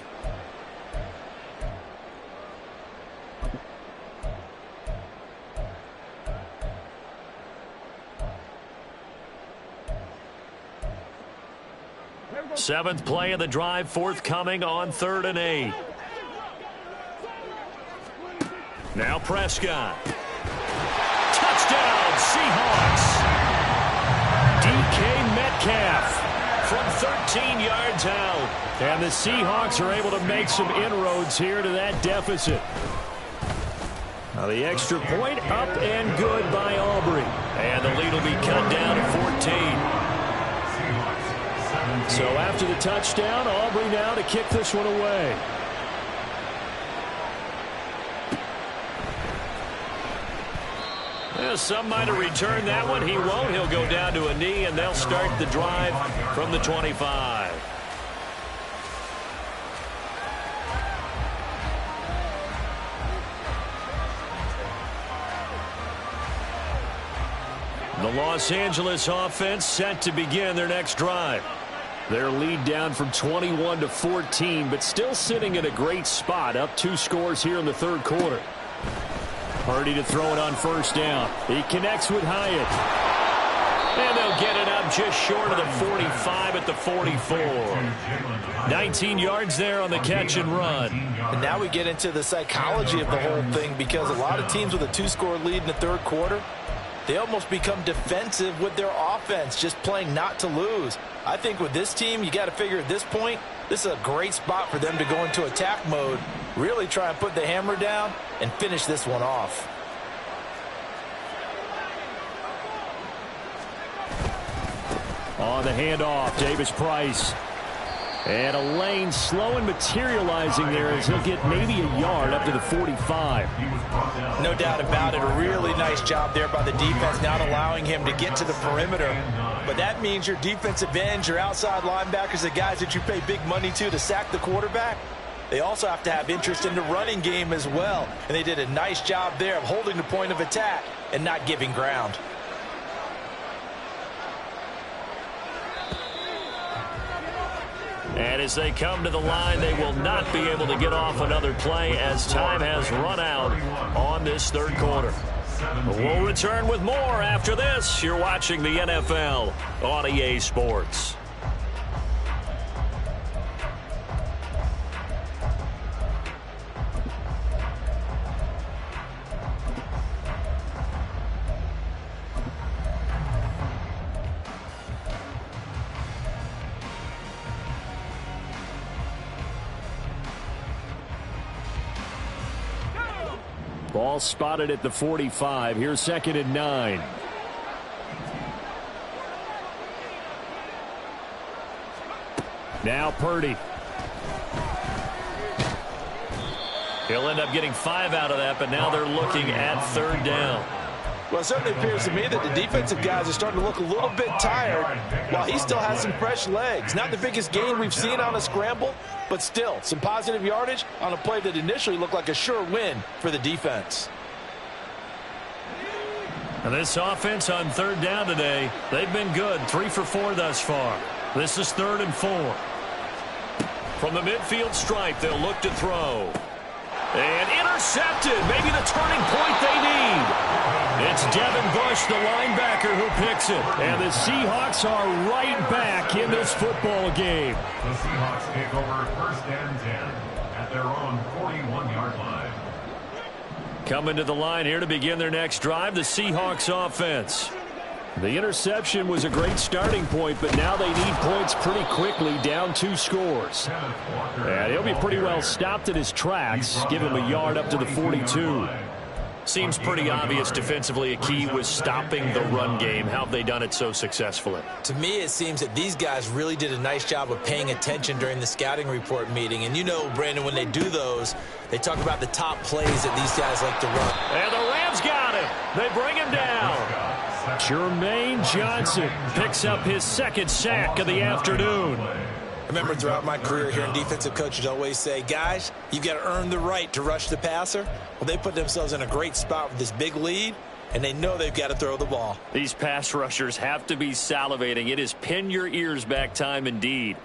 [SPEAKER 2] Seventh play of the drive forthcoming on 3rd and 8. Now Prescott. Touchdown, Seahawks. DK Metcalf from 13 yards out.
[SPEAKER 1] And the Seahawks are able to make some inroads here to that deficit. Now the extra point up and good by Aubrey.
[SPEAKER 2] And the lead will be cut down to 14.
[SPEAKER 1] So after the touchdown, Aubrey now to kick this one away.
[SPEAKER 2] Well, some might have returned that one. He won't. He'll go down to a knee, and they'll start the drive from the 25. The Los Angeles offense set to begin their next drive.
[SPEAKER 1] Their lead down from 21 to 14, but still sitting in a great spot, up 2 scores here in the 3rd quarter. Purdy to throw it on 1st down. He connects with Hyatt.
[SPEAKER 2] And they'll get it up just short of the 45 at the 44. 19 yards there on the catch and run.
[SPEAKER 4] And now we get into the psychology of the whole thing, because a lot of teams with a 2-score lead in the 3rd quarter, they almost become defensive with their offense, just playing not to lose. I think with this team, you got to figure at this point, this is a great spot for them to go into attack mode, really try and put the hammer down and finish this one off.
[SPEAKER 1] On the handoff, Davis Price. And a lane slow and materializing there as he'll get maybe a yard up to the 45.
[SPEAKER 4] No doubt about it. A really nice job there by the defense, not allowing him to get to the perimeter. But that means your defensive ends, your outside linebackers, the guys that you pay big money to sack the quarterback, they also have to have interest in the running game as well. And they did a nice job there of holding the point of attack and not giving ground.
[SPEAKER 2] And as they come to the line, they will not be able to get off another play as time has run out on this 3rd quarter. We'll return with more after this. You're watching the NFL on EA Sports.
[SPEAKER 1] Ball spotted at the 45. Here's 2nd and 9. Now Purdy.
[SPEAKER 2] He'll end up getting 5 out of that, but now they're looking at 3rd down.
[SPEAKER 4] Well, it certainly appears to me that the defensive guys are starting to look a little bit tired while he still has some fresh legs. Not the biggest gain we've seen on a scramble, but still some positive yardage on a play that initially looked like a sure win for the defense.
[SPEAKER 2] And this offense on 3rd down today, they've been good. 3 for 4 thus far. This is 3rd and 4. From the midfield stripe, they'll look to throw. And intercepted. Maybe the turning point they need. It's Devin Bush, the linebacker, who picks it.
[SPEAKER 1] And the Seahawks are right back in this football game.
[SPEAKER 5] The Seahawks take over 1st and 10 at their own 41-yard line.
[SPEAKER 2] Coming to the line here to begin their next drive, the Seahawks offense.
[SPEAKER 1] The interception was a great starting point, but now they need points pretty quickly, down 2 scores. And he'll be pretty well stopped in his tracks. Give him a yard up to the 42.
[SPEAKER 2] Seems pretty obvious defensively a key was stopping the run game. How have they done it so successfully?
[SPEAKER 3] To me, it seems that these guys really did a nice job of paying attention during the scouting report meeting. And you know, Brandon, when they do those, they talk about the top plays that these guys like to run.
[SPEAKER 2] And the Rams got him. They bring him down.
[SPEAKER 1] Jermaine Johnson picks up his second sack of the afternoon.
[SPEAKER 3] I remember throughout my career hearing defensive coaches always say, guys, you've got to earn the right to rush the passer. Well, they put themselves in a great spot with this big lead, and they know they've got to throw the ball.
[SPEAKER 2] These pass rushers have to be salivating. It is pin your ears back time indeed.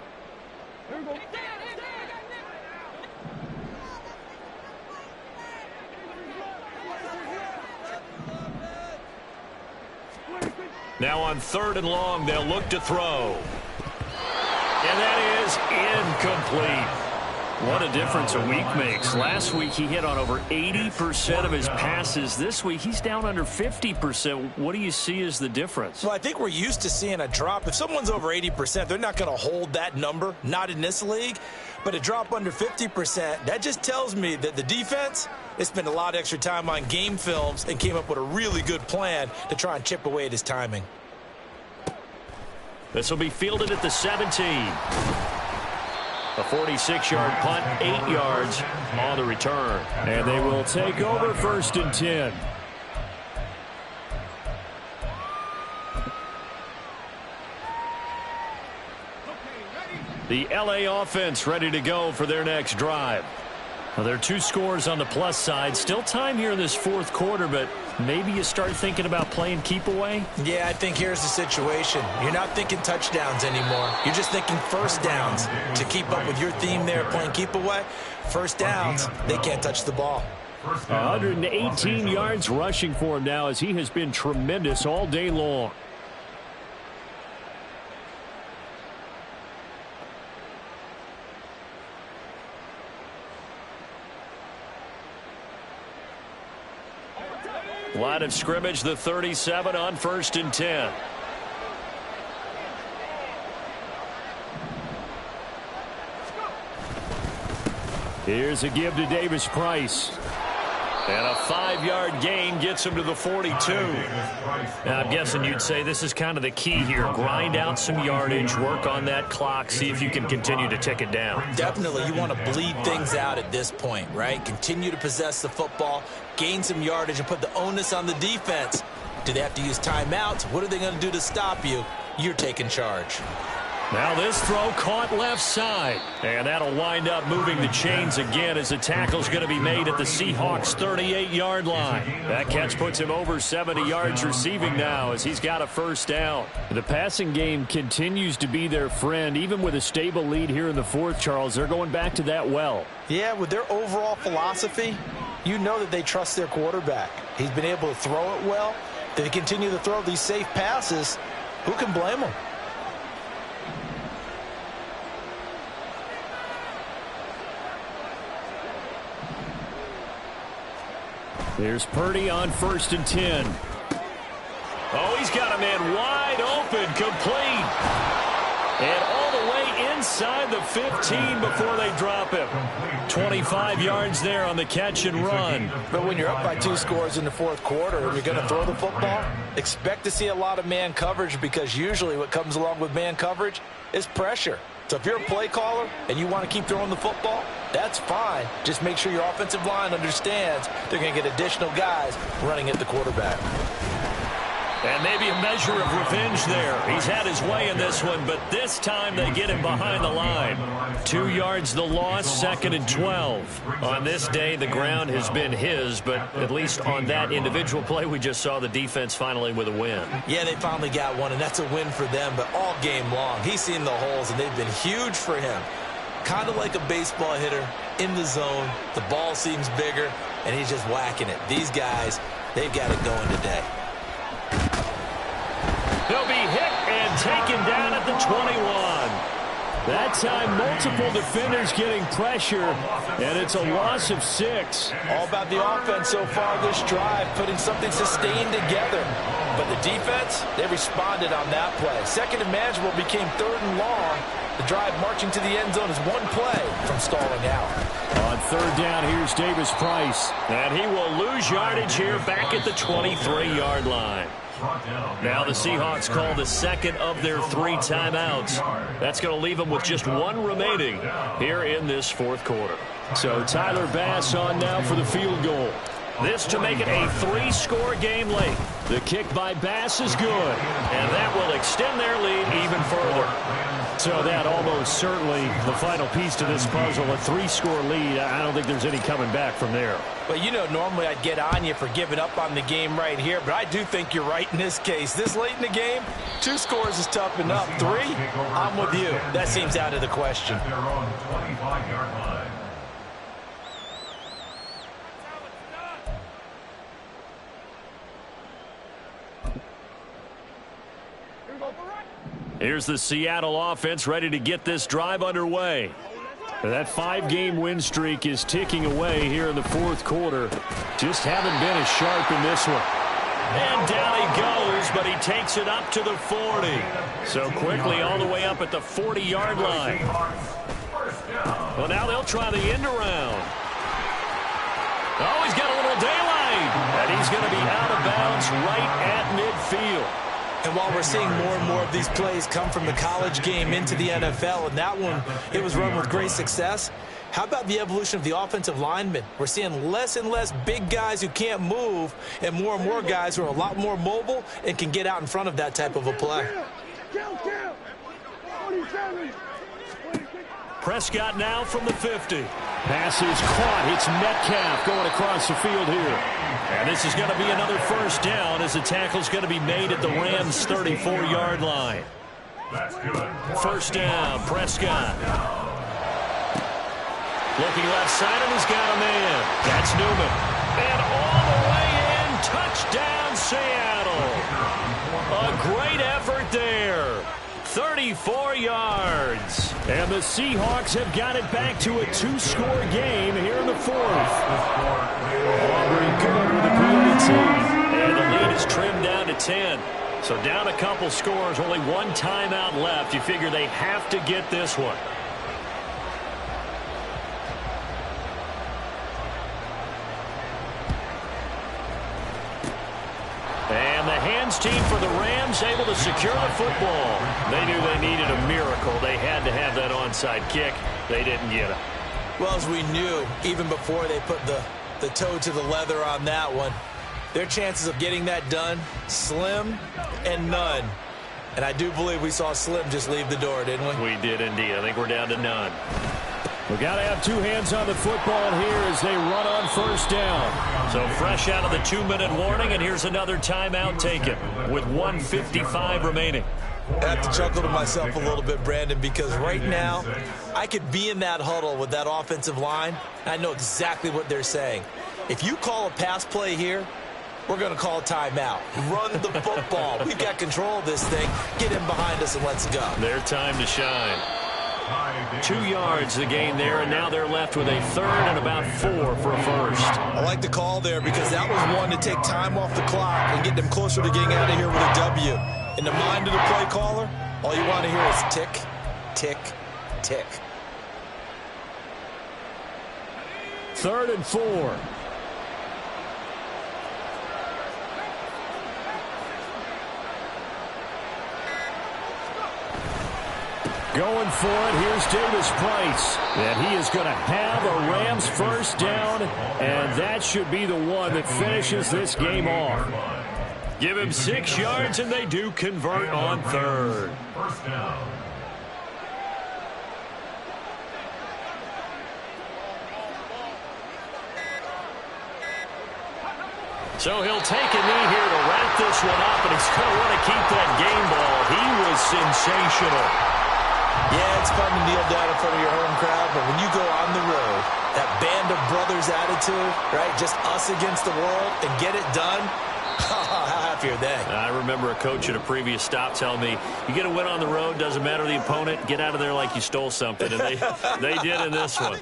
[SPEAKER 2] Now on 3rd and long, they'll look to throw. And that is incomplete. What a difference a week makes. Last week he hit on over 80% of his passes. This week he's down under 50%. What do you see as the difference?
[SPEAKER 3] Well, I think we're used to seeing a drop. If someone's over 80%, they're not going to hold that number, not in this league. But a drop under 50%, that just tells me that the defense, they spent a lot of extra time on game films and came up with a really good plan to try and chip away at his timing.
[SPEAKER 2] This will be fielded at the 17. A 46-yard punt, 8 yards on the return.
[SPEAKER 1] And they will take over 1st and 10.
[SPEAKER 2] The LA offense ready to go for their next drive. Well, there are 2 scores on the plus side. Still time here in this 4th quarter, but maybe you start thinking about playing keep away?
[SPEAKER 3] Yeah, I think here's the situation. You're not thinking touchdowns anymore. You're just thinking first downs. To keep up with your theme there, playing keep away, first downs, they can't touch the ball.
[SPEAKER 1] 118 yards rushing for him now as he has been tremendous all day long.
[SPEAKER 2] Line of scrimmage, the 37 on 1st and 10.
[SPEAKER 1] Here's a give to Davis Price.
[SPEAKER 2] And a 5-yard gain gets him to the 42. Now, I'm guessing you'd say this is kind of the key here. Grind out some yardage, work on that clock, see if you can continue to tick it down.
[SPEAKER 3] Definitely, you want to bleed things out at this point, right? Continue to possess the football, gain some yardage, and put the onus on the defense. Do they have to use timeouts? What are they going to do to stop you? You're taking charge.
[SPEAKER 1] Now this throw caught left side.
[SPEAKER 2] And that'll wind up moving the chains again as the tackle's going to be made at the Seahawks 38-yard line.
[SPEAKER 1] That catch puts him over 70 yards receiving now as he's got a first down. The passing game continues to be their friend. Even with a stable lead here in the 4th, Charles, they're going back to that well.
[SPEAKER 4] Yeah, with their overall philosophy, you know that they trust their quarterback. He's been able to throw it well. They continue to throw these safe passes. Who can blame them?
[SPEAKER 1] There's Purdy on 1st and 10.
[SPEAKER 2] Oh, he's got a man wide open, complete. And all the way inside the 15 before they drop him. 25 yards there on the catch and run.
[SPEAKER 4] But when you're up by 2 scores in the 4th quarter and you're going to throw the football, expect to see a lot of man coverage, because usually what comes along with man coverage is pressure. So if you're a play caller and you want to keep throwing the football, that's fine. Just make sure your offensive line understands they're going to get additional guys running at the quarterback.
[SPEAKER 2] And maybe a measure of revenge there. He's had his way in this one, but this time they get him behind the line.
[SPEAKER 1] 2 yards the loss, 2nd and 12.
[SPEAKER 2] On this day, the ground has been his, but at least on that individual play, we just saw the defense finally with a win.
[SPEAKER 3] Yeah, they finally got one, and that's a win for them, but all game long, he's seen the holes, and they've been huge for him. Kind of like a baseball hitter in the zone. The ball seems bigger, and he's just whacking it. These guys, they've got it going today.
[SPEAKER 1] He'll be hit and taken down at the 21. That time, multiple defenders getting pressure, and it's a loss of 6.
[SPEAKER 4] All about the offense so far this drive, putting something sustained together. But the defense, they responded on that play. Second and manageable became third and long. The drive marching to the end zone is one play from stalling out.
[SPEAKER 1] On third down, here's Davis Price.
[SPEAKER 2] And he will lose yardage here back at the 23-yard line. Now the Seahawks call the second of their 3 timeouts. That's going to leave them with just 1 remaining here in this fourth quarter.
[SPEAKER 1] So Tyler Bass on now for the field goal.
[SPEAKER 2] This to make it a 3-score game late.
[SPEAKER 1] The kick by Bass is good.
[SPEAKER 2] And that will extend their lead even further.
[SPEAKER 1] So that almost certainly the final piece to this puzzle, a 3-score lead. I don't think there's any coming back from there.
[SPEAKER 4] Well, you know, normally I'd get on you for giving up on the game right here, but I do think you're right in this case. This late in the game, 2 scores is tough enough. 3, I'm with you. That seems out of the question.
[SPEAKER 5] Their own 25-yard line.
[SPEAKER 2] Here's the Seattle offense ready to get this drive underway.
[SPEAKER 1] That 5-game win streak is ticking away here in the fourth quarter. Just haven't been as sharp in this one.
[SPEAKER 2] And down he goes, but he takes it up to the 40. So quickly all the way up at the 40-yard line. Well, now they'll try the end around. Oh, he's got a little daylight. And he's going to be out of bounds right at midfield.
[SPEAKER 4] And while we're seeing more and more of these plays come from the college game into the NFL, and that one, it was run with great success, how about the evolution of the offensive linemen? We're seeing less and less big guys who can't move and more guys who are a lot more mobile and can get out in front of that type of a play.
[SPEAKER 2] Prescott now from the 50.
[SPEAKER 1] Pass is caught. It's Metcalf going across the field here.
[SPEAKER 2] And this is going to be another first down as the tackle's going to be made at the Rams' 34-yard line.
[SPEAKER 5] That's good.
[SPEAKER 2] First down, Prescott. Looking left side, and he's got a man. That's Newman. And all the way in, touchdown Seattle. A great effort there. 34 yards.
[SPEAKER 1] And the Seahawks have got it back to a 2-score game here in the fourth. Aubrey good with the PAT.
[SPEAKER 2] And the lead is trimmed down to 10. So down a couple scores, only 1 timeout left. You figure they have to get this one. And the hands team for the Rams able to secure the football. They knew they needed a miracle. They had to have that onside kick. They didn't get it.
[SPEAKER 4] Well, as we knew, even before they put the toe to the leather on that one, their chances of getting that done, slim and none. And I do believe we saw Slim just leave the door, didn't we?
[SPEAKER 2] We did indeed. I think we're down to none.
[SPEAKER 1] We've got to have 2 hands on the football here as they run on first down.
[SPEAKER 2] So fresh out of the 2-minute warning, and here's another timeout taken with 1:55 remaining.
[SPEAKER 4] I have to chuckle to myself a little bit, Brandon, because right now I could be in that huddle with that offensive line. I know exactly what they're saying. If you call a pass play here, we're going to call a timeout. Run the football. We've got control of this thing. Get in behind us and let's go.
[SPEAKER 2] Their time to shine. 2 yards the gain there, and now they're left with a third and about 4 for a first.
[SPEAKER 4] I like the call there because that was one to take time off the clock and get them closer to getting out of here with a W. In the mind of the play caller, all you want to hear is tick, tick, tick.
[SPEAKER 1] 3rd and 4. Going for it, here's Davis Price. And he is going to have a Rams first down, and that should be the one that finishes this game off.
[SPEAKER 2] Give him 6 yards, and they do convert on third.
[SPEAKER 5] First down.
[SPEAKER 2] So he'll take a knee here to wrap this one up, and he's going to want to keep that game ball. He was sensational.
[SPEAKER 4] Yeah, it's fun to kneel down in front of your home crowd, but when you go on the road, that band of brothers attitude, right, just us against the world, and get it done, how happy are they?
[SPEAKER 2] I remember a coach at a previous stop telling me, you get a win on the road, doesn't matter the opponent, get out of there like you stole something, and they did in this one.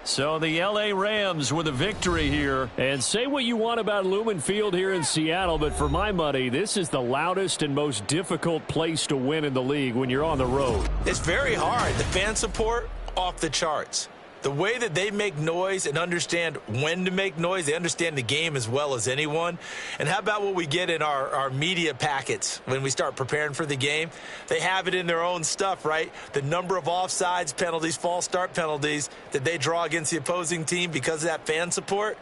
[SPEAKER 2] So the L.A. Rams with a victory here.
[SPEAKER 1] And say what you want about Lumen Field here in Seattle, but for my money, this is the loudest and most difficult place to win in the league when you're on the road.
[SPEAKER 3] It's very hard. The fan support, off the charts. The way that they make noise and understand when to make noise, they understand the game as well as anyone. And how about what we get in our media packets when we start preparing for the game? They have it in their own stuff, right? The number of offsides penalties, false start penalties that they draw against the opposing team because of that fan support.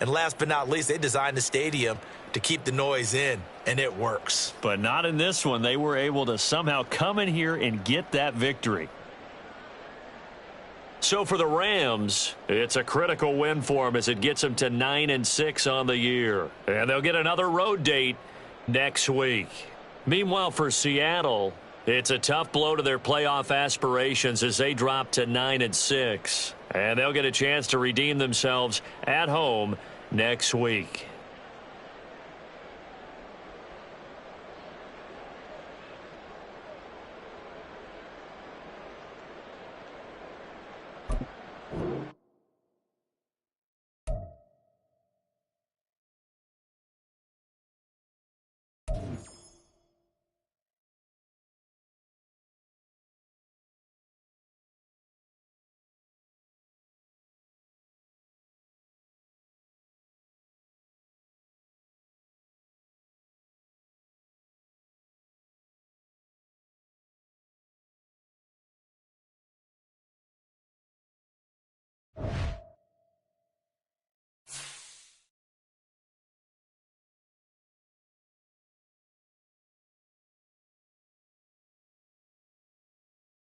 [SPEAKER 3] And last but not least, they designed the stadium to keep the noise in, and it works.
[SPEAKER 2] But not in this one. They were able to somehow come in here and get that victory. So for the Rams, it's a critical win for them as it gets them to 9-6 on the year. And they'll get another road date next week. Meanwhile, for Seattle, it's a tough blow to their playoff aspirations as they drop to 9-6. And they'll get a chance to redeem themselves at home next week.